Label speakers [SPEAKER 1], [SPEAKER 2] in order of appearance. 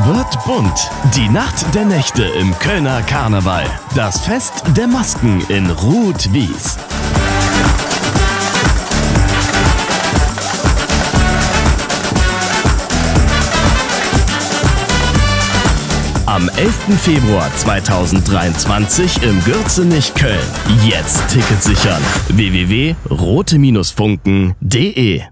[SPEAKER 1] Es wird bunt. Die Nacht der Nächte im Kölner Karneval. Das Fest der Masken in Rot-Wies. Am 11. Februar 2023 im Gürzenich Köln. Jetzt Ticket sichern. www.rote-funken.de